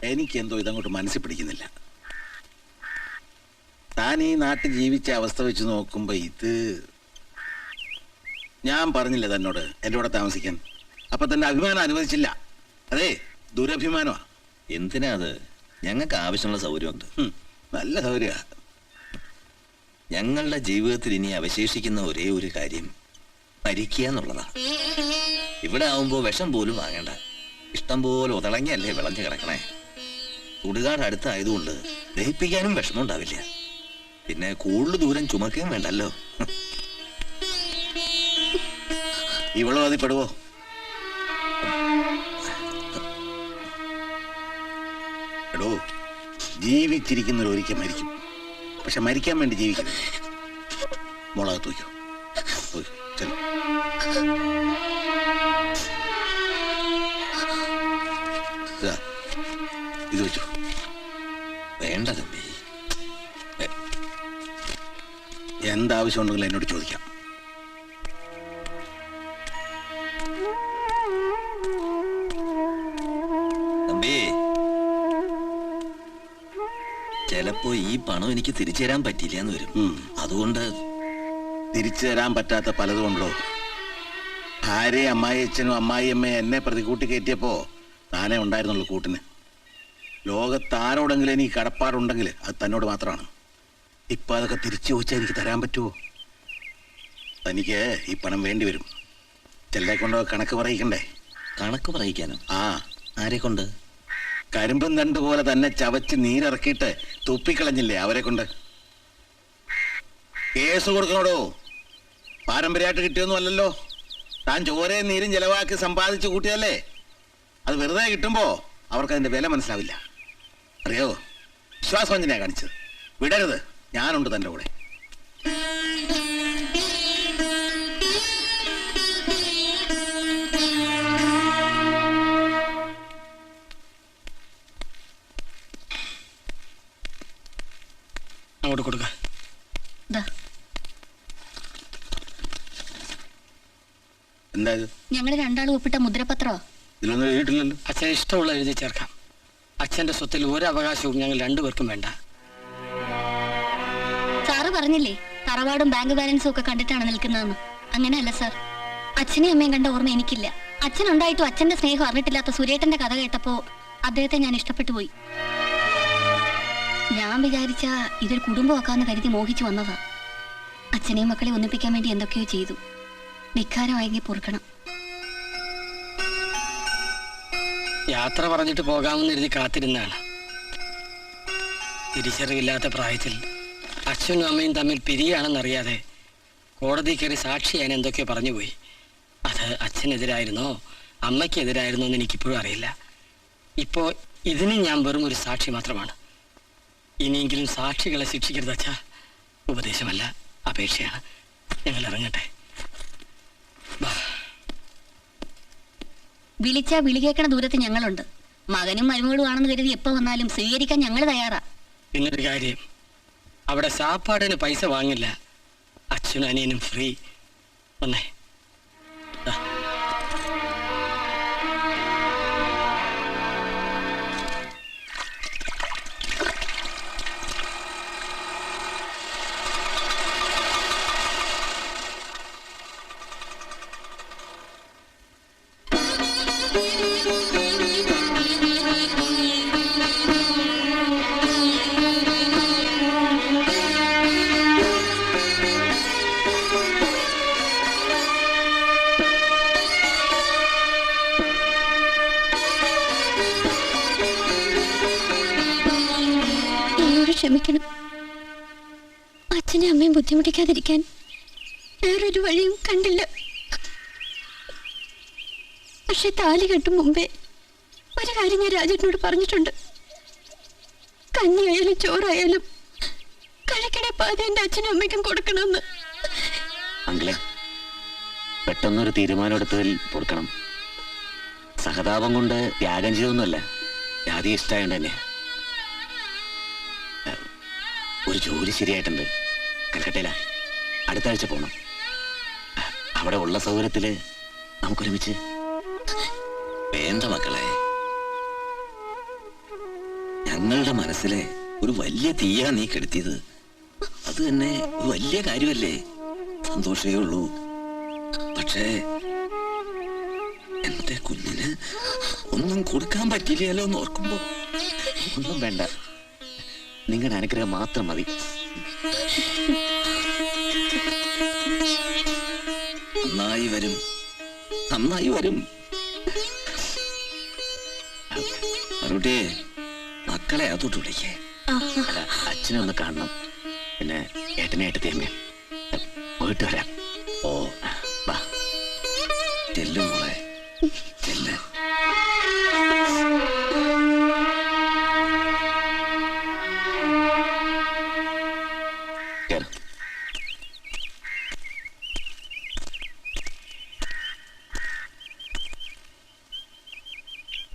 എനിക്കെന്തോ ഇതങ്ങോട്ട് മനസ്സിൽ പിടിക്കുന്നില്ല. താൻ ഈ നാട്ടിൽ ജീവിച്ച അവസ്ഥ വെച്ച് നോക്കുമ്പോ ഇത് ഞാൻ പറഞ്ഞില്ലേ തന്നോട് എൻ്റെ കൂടെ താമസിക്കാൻ. അപ്പൊ തന്നെ അഭിമാനം അനുവദിച്ചില്ല. അതെ, ദുരഭിമാനമാ. എന്തിനാ അത്? ഞങ്ങൾക്ക് ആവശ്യമുള്ള സൗകര്യമുണ്ട്. നല്ല സൗകര്യ. ഞങ്ങളുടെ ജീവിതത്തിൽ ഇനി അവശേഷിക്കുന്ന ഒരേ ഒരു കാര്യം മരിക്കുക എന്നുള്ളതാ. ഇവിടെ ആവുമ്പോ വിഷം പോലും വാങ്ങണ്ട. ഇഷ്ടം പോലെ ഉതളങ്ങിയല്ലേ വിളഞ്ഞു കിടക്കണേ. ചുടുകാട് അടുത്തായതുകൊണ്ട് ദഹിപ്പിക്കാനും വിഷമം ഉണ്ടാവില്ല. പിന്നെ കൂടുതൽ ദൂരം ചുമക്കുകയും വേണ്ടല്ലോ. ഇവളും അതിൽ പെടുവോ? എടോ, ജീവിച്ചിരിക്കുന്നവർ ഒരിക്കൽ മരിക്കും. പക്ഷെ മരിക്കാൻ വേണ്ടി ജീവിക്കണം. മുളകത്ത് വയ്ക്കോ. ഇത് വെച്ചോ. വേണ്ട തമ്പി. എന്താവശ്യം ഉണ്ടെങ്കിലും എന്നോട് ചോദിക്കാം. തമ്പി, ചിലപ്പോ ഈ പണം എനിക്ക് തിരിച്ചു തരാൻ പറ്റില്ല എന്ന് വരും. അതുകൊണ്ട് തിരിച്ചു തരാൻ പറ്റാത്ത പലതുകൊണ്ടോ. ഭാര്യയും അമ്മായിയച്ഛനും അമ്മായിയമ്മയും എന്നെ പ്രതികൂട്ടി കയറ്റിയപ്പോ താനേ ഉണ്ടായിരുന്നുള്ളൂ കൂട്ടിന്. ലോകത്താരോടെങ്കിലും എനിക്ക് കടപ്പാടുണ്ടെങ്കിൽ അത് തന്നോട് മാത്രമാണ്. ഇപ്പൊ അതൊക്കെ തിരിച്ചു ചോദിച്ചാൽ എനിക്ക് തരാൻ പറ്റുമോ? തനിക്ക് ഈ പണം വേണ്ടി വരും. ചെല്ലെ കൊണ്ടോ കണക്ക് പറയിക്കണ്ടേ? കണക്ക് പറയിക്കാനോ? ആ. ആരെ കൊണ്ട്? കരിമ്പും തണ്ട് പോലെ തന്നെ ചവച്ച് നീരിറക്കിയിട്ട് തുപ്പിക്കളഞ്ഞില്ലേ അവരെ കൊണ്ട്. കേസ് കൊടുക്കണോടോ. പാരമ്പര്യമായിട്ട് കിട്ടിയൊന്നും അല്ലല്ലോ. താൻ ചോരയും നീരും ചെലവാക്കി സമ്പാദിച്ച് കൂട്ടിയല്ലേ. അത് വെറുതെ കിട്ടുമ്പോ അവർക്ക് അതിന്റെ വില മനസ്സിലാവില്ല. അറിയോ? വിശ്വാസവഞ്ചനയാ കാണിച്ചത്. വിടരുത്, ഞാനുണ്ട് തൻ്റെ കൂടെ. അങ്ങോട്ട് കൊടുക്ക. എന്താ ഇത്? ഞങ്ങൾ രണ്ടാളും ഒപ്പിട്ട മുദ്രപത്രോ? ഇതിലൊന്നും എഴുതിയിട്ടില്ലല്ലോ. അച്ഛൻ ഇഷ്ടമുള്ള എഴുതി ചേർക്കാം. അച്ഛന്റെ സ്വത്തിൽ ഒരു അവകാശവും ഞങ്ങൾ രണ്ടുപേർക്കും വേണ്ട. സാറ് പറഞ്ഞില്ലേ തറവാടും ബാങ്ക് ബാലൻസും ഒക്കെ കണ്ടിട്ടാണ് നിൽക്കുന്നതെന്ന്. അങ്ങനെയല്ല സാർ. അച്ഛനെയും അമ്മയും കണ്ട ഓർമ്മ എനിക്കില്ല. അച്ഛനുണ്ടായിട്ടും അച്ഛന്റെ സ്നേഹം അറിഞ്ഞിട്ടില്ലാത്ത സുരേട്ടന്റെ കഥ കേട്ടപ്പോ അദ്ദേഹത്തെ ഞാൻ ഇഷ്ടപ്പെട്ടു പോയി. ഞാൻ വിചാരിച്ച ഇതൊരു കുടുംബമാക്കാന്ന് കരുതി മോഹിച്ചു വന്നതാ. അച്ഛനെയും മക്കളെ ഒന്നിപ്പിക്കാൻ വേണ്ടി എന്തൊക്കെയോ ചെയ്തു. ധിക്കാരമായെങ്കിൽ പൊറുക്കണം. യാത്ര പറഞ്ഞിട്ട് പോകാമെന്ന് എഴുതി കാത്തിരുന്നാണ്. തിരിച്ചറിവില്ലാത്ത പ്രായത്തിൽ അച്ഛനും അമ്മയും തമ്മിൽ പിരിയാണെന്നറിയാതെ കോടതി കയറി സാക്ഷിയാൻ എന്തൊക്കെയോ പറഞ്ഞുപോയി. അത് അച്ഛനെതിരായിരുന്നോ അമ്മയ്ക്കെതിരായിരുന്നോ എന്ന് എനിക്കിപ്പോഴും അറിയില്ല. ഇപ്പോൾ ഇതിനും ഞാൻ വെറും ഒരു സാക്ഷി മാത്രമാണ്. ഇനിയെങ്കിലും സാക്ഷികളെ ശിക്ഷിക്കരുത് അച്ഛാ. ഉപദേശമല്ല, അപേക്ഷയാണ്. ഞങ്ങൾ ഇറങ്ങട്ടെ. വിളിച്ചാ വിളി കേൾക്കണ ദൂരത്ത് ഞങ്ങളുണ്ട്. മകനും മരുമകളും ആണെന്ന് കരുതി എപ്പോ വന്നാലും സ്വീകരിക്കാൻ ഞങ്ങൾ തയ്യാറാ. പിന്നൊരു കാര്യം, അവിടെ സാപ്പാടിന് പൈസ വാങ്ങില്ല. അച്ഛനും അനിയനും ഫ്രീ. വന്നേ. ക്ഷമിക്കണം. അച്ഛനെ അമ്മയും ബുദ്ധിമുട്ടിക്കാതിരിക്കാൻ വേറൊരു വഴിയും കണ്ടില്ല. പക്ഷെ താലി കെട്ടും മുമ്പേ ഒരു കാര്യം ഞാൻ രാജേട്ടനോട് പറഞ്ഞിട്ടുണ്ട്. കഞ്ഞിയായാലും ചോറായാലും കഴിക്കണേ പാതി എന്റെ അച്ഛനും അമ്മയ്ക്കും കൊടുക്കണമെന്ന്. അങ്കിളെ, പെട്ടെന്നൊരു തീരുമാനം എടുത്തതിൽ പൊറുക്കണം. സഹതാപം കൊണ്ട് ത്യാഗം ചെയ്തൊന്നുമല്ല, ജാതി ഇഷ്ടമായോണ്ട് തന്നെ. ഒരു ജോലി ശരിയായിട്ടുണ്ട്, കൽക്കട്ടയില. അടുത്ത ആഴ്ച പോണം. അവിടെ ഉള്ള സൗകര്യത്തില് നമുക്കൊരുമിച്ച്. വേണ്ട മക്കളെ, ഞങ്ങളുടെ മനസ്സിലെ ഒരു വലിയ തീയാ നീ കെടുത്തിയത്. അത് തന്നെ ഒരു വലിയ കാര്യമല്ലേ? സന്തോഷമേ ഉള്ളൂ. പക്ഷേ എന്റെ കുഞ്ഞിന് ഒന്നും കൊടുക്കാൻ പറ്റില്ലല്ലോ എന്ന് ഓർക്കുമ്പോ ഒന്നും വേണ്ട, നിങ്ങളുടെ അനുഗ്രഹം മാത്രം മതി. നന്നായി വരും, നന്നായി വരും. അറുട്ടിയെ മക്കളെ അതോട്ട് വിളിക്കേ. അല്ല, അച്ഛനെ ഒന്ന് കാണണം, പിന്നെ ഏട്ടനെ ഏട്ടത്തിയമ്മ. പോയിട്ട് വരാം. ഓ വാ. ചെല്ലു മോളെ, ചെല്ല്. കേറ്.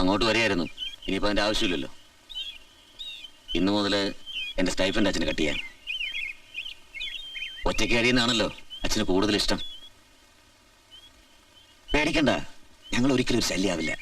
അങ്ങോട്ട് വരികയായിരുന്നു, ഇനിയിപ്പോ അതിന്റെ ആവശ്യമില്ലല്ലോ. ഇന്നു മുതൽ എന്റെ സ്റ്റൈഫൻഡ് അച്ഛന് കട്ട് ചെയ്യാൻ. ഒറ്റയ്ക്ക് കഴിയുന്നാണല്ലോ അച്ഛന് കൂടുതൽ ഇഷ്ടം. പേടിക്കണ്ട, ഞങ്ങൾ ഒരിക്കലും ഒരു ശല്യാവില്ല.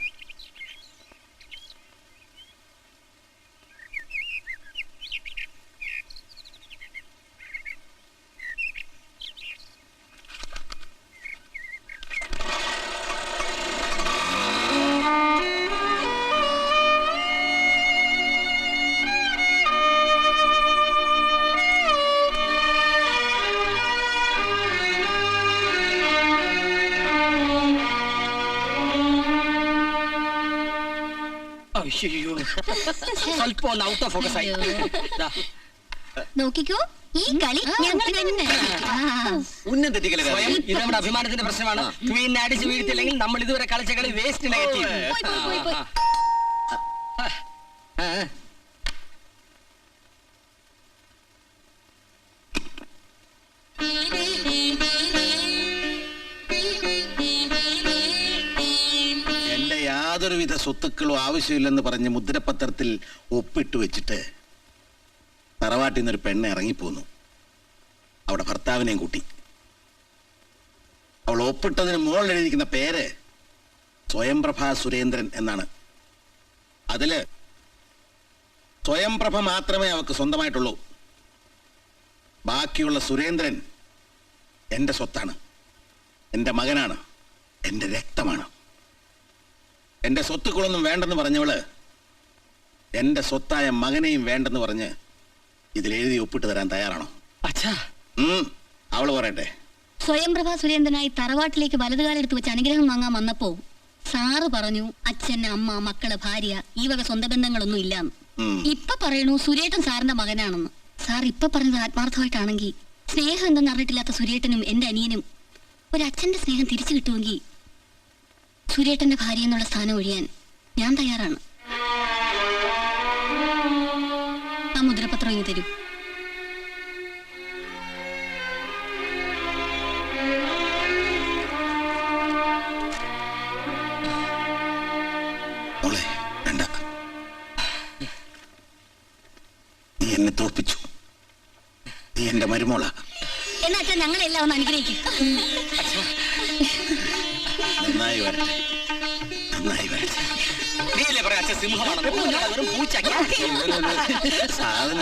അയ്യോ, സ്വല്പം ഒന്ന് ഔട്ട് ഓഫ് ഫോക്കസ് ആയി. ദാ, നോക്കിക്കോ, ഈ കളി ഞങ്ങൾ തന്നെ. ഉന്നം തെറ്റിക്കല സ്വയം ഇത് നമ്മുടെ അഭിമാനത്തിന്റെ പ്രശ്നമാണ്. ക്വീനെ അടിച്ച് വീഴ്ത്തില്ലെങ്കിൽ നമ്മൾ ഇതുവരെ കളിച്ച കളി വേസ്റ്റ് നെഗറ്റീവ്. പോയി. എന്റെ യാതൊരുവിധ സ്വത്തുക്കളും ആവശ്യമില്ലെന്ന് പറഞ്ഞ് മുദ്രപത്രത്തിൽ ഒപ്പിട്ട് വെച്ചിട്ട് തറവാട്ടിൽ നിന്നൊരു പെണ്ണ് ഇറങ്ങിപ്പോന്നു. അവിടെ ഭർത്താവിനെയും കൂട്ടി. അവൾ ഒപ്പിട്ടതിന് മുകളിൽ എഴുതിയിരിക്കുന്ന പേര് സ്വയംപ്രഭ സുരേന്ദ്രൻ എന്നാണ്. അതില് സ്വയംപ്രഭ മാത്രമേ അവൾക്ക് സ്വന്തമായിട്ടുള്ളൂ. ബാക്കിയുള്ള സുരേന്ദ്രൻ എന്റെ സ്വത്താണ്, എന്റെ മകനാണ്, എന്റെ രക്തമാണ്. എന്റെ സ്വത്തുക്കളൊന്നും വേണ്ടെന്ന് പറഞ്ഞവള് എന്റെ സ്വത്തായ മകനെയും വേണ്ടെന്ന് പറഞ്ഞ് ഇതിലെഴുതി ഒപ്പിട്ട് തരാൻ തയ്യാറാണോ? അച്ഛാ, അവള് പറയട്ടെ. സ്വയംപ്രഭ സുരേന്ദ്രനായി തറവാട്ടിലേക്ക് വലതുകാലെടുത്ത് വെച്ച് അനുഗ്രഹം വാങ്ങാൻ വന്നപ്പോ സാറ് പറഞ്ഞു അച്ഛൻ, അമ്മ, മക്കള്, ഭാര്യ ഈ വക സ്വന്തം ബന്ധങ്ങളൊന്നും ഇല്ലാന്ന്. ഇപ്പൊ പറയണു സുരേട്ടൻ സാറിന്റെ മകനാണെന്ന്. സാർ ഇപ്പൊ പറഞ്ഞത് ആത്മാർത്ഥമായിട്ടാണെങ്കിൽ സ്നേഹം എന്തെന്ന് അറിഞ്ഞിട്ടില്ലാത്ത സുരേട്ടനും എന്റെ അനിയനും ഒരു അച്ഛന്റെ സ്നേഹം തിരിച്ചു കിട്ടുമെങ്കിൽ സുരേട്ടന്റെ ഭാര്യ എന്നുള്ള സ്ഥാനം ഒഴിയാൻ ഞാൻ തയ്യാറാണ്. ആ മുദ്രപത്രം ഇങ്ങ് തരൂ. മോളെ വേണ്ട, നീ എന്നെ തോൽപ്പിച്ചു. നീ എന്റെ മരുമോള. എന്നാ അച്ഛൻ ഞങ്ങളെല്ലാം ഒന്ന് അനുഗ്രഹിക്കും. നന്നായി വരട്ടെ, നന്നായി വരട്ടെ. നീയല്ലേ പറയാ അച്ഛൻ സിംഹമാണ്, വെറും പൂച്ച സാധന